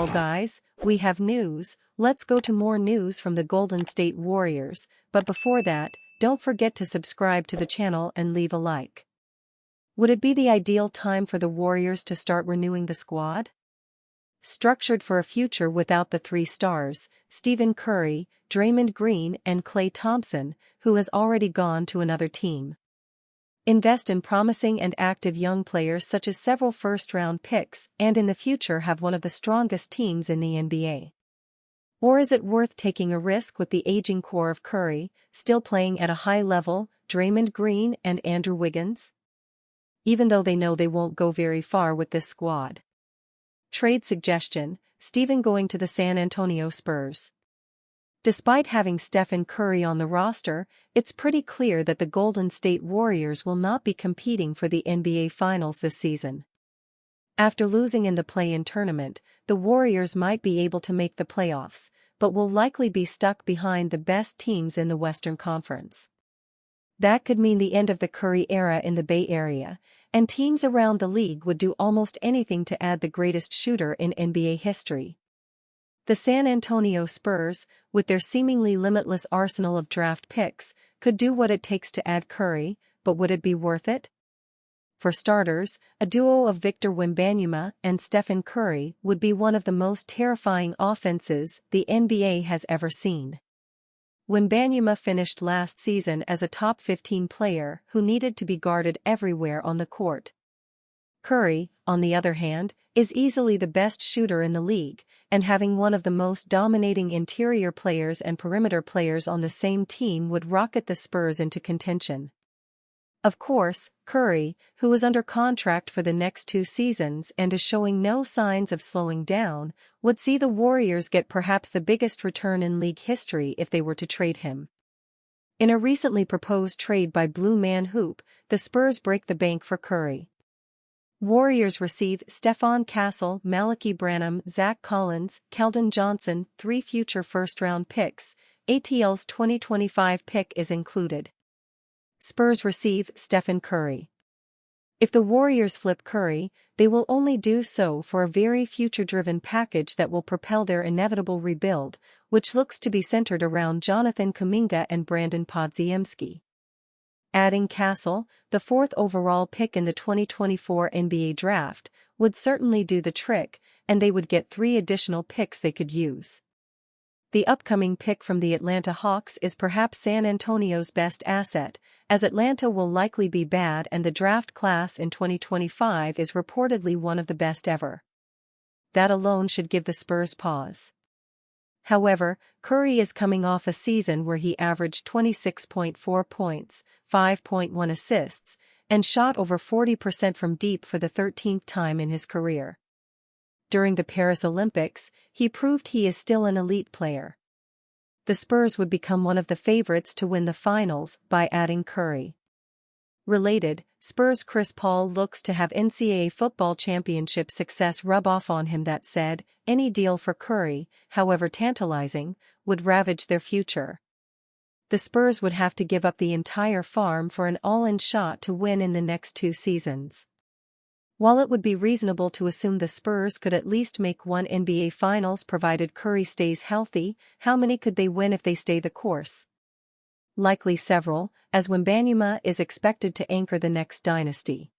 Well guys, we have news. Let's go to more news from the Golden State Warriors, but before that, don't forget to subscribe to the channel and leave a like. Would it be the ideal time for the Warriors to start renewing the squad? Structured for a future without the three stars, Stephen Curry, Draymond Green and Klay Thompson, who has already gone to another team. Invest in promising and active young players such as several first-round picks and in the future have one of the strongest teams in the NBA. Or is it worth taking a risk with the aging core of Curry, still playing at a high level, Draymond Green and Andrew Wiggins? Even though they know they won't go very far with this squad. Trade suggestion: Stephen going to the San Antonio Spurs. Despite having Stephen Curry on the roster, it's pretty clear that the Golden State Warriors will not be competing for the NBA Finals this season. After losing in the play-in tournament, the Warriors might be able to make the playoffs, but will likely be stuck behind the best teams in the Western Conference. That could mean the end of the Curry era in the Bay Area, and teams around the league would do almost anything to add the greatest shooter in NBA history. The San Antonio Spurs, with their seemingly limitless arsenal of draft picks, could do what it takes to add Curry, but would it be worth it? For starters, a duo of Victor Wembanyama and Stephen Curry would be one of the most terrifying offenses the NBA has ever seen. Wembanyama finished last season as a top 15 player who needed to be guarded everywhere on the court. Curry, on the other hand, is easily the best shooter in the league, and having one of the most dominating interior players and perimeter players on the same team would rocket the Spurs into contention. Of course, Curry, who is under contract for the next 2 seasons and is showing no signs of slowing down, would see the Warriors get perhaps the biggest return in league history if they were to trade him. In a recently proposed trade by Blue Man Hoop, the Spurs break the bank for Curry. Warriors receive Stephon Castle, Malachi Branham, Zach Collins, Keldon Johnson, 3 future first-round picks. ATL's 2025 pick is included. Spurs receive Stephen Curry. If the Warriors flip Curry, they will only do so for a very future-driven package that will propel their inevitable rebuild, which looks to be centered around Jonathan Kuminga and Brandon Podziemski. Adding Castle, the 4th overall pick in the 2024 NBA Draft, would certainly do the trick, and they would get 3 additional picks they could use. The upcoming pick from the Atlanta Hawks is perhaps San Antonio's best asset, as Atlanta will likely be bad and the draft class in 2025 is reportedly one of the best ever. That alone should give the Spurs pause. However, Curry is coming off a season where he averaged 26.4 points, 5.1 assists, and shot over 40% from deep for the 13th time in his career. During the Paris Olympics, he proved he is still an elite player. The Spurs would become one of the favorites to win the finals by adding Curry. Related, Spurs Chris Paul looks to have NCAA football championship success rub off on him. That said, any deal for Curry, however tantalizing, would ravage their future. The Spurs would have to give up the entire farm for an all-in shot to win in the next 2 seasons. While it would be reasonable to assume the Spurs could at least make one NBA Finals provided Curry stays healthy, how many could they win if they stay the course? Likely several, as Wembanyama is expected to anchor the next dynasty.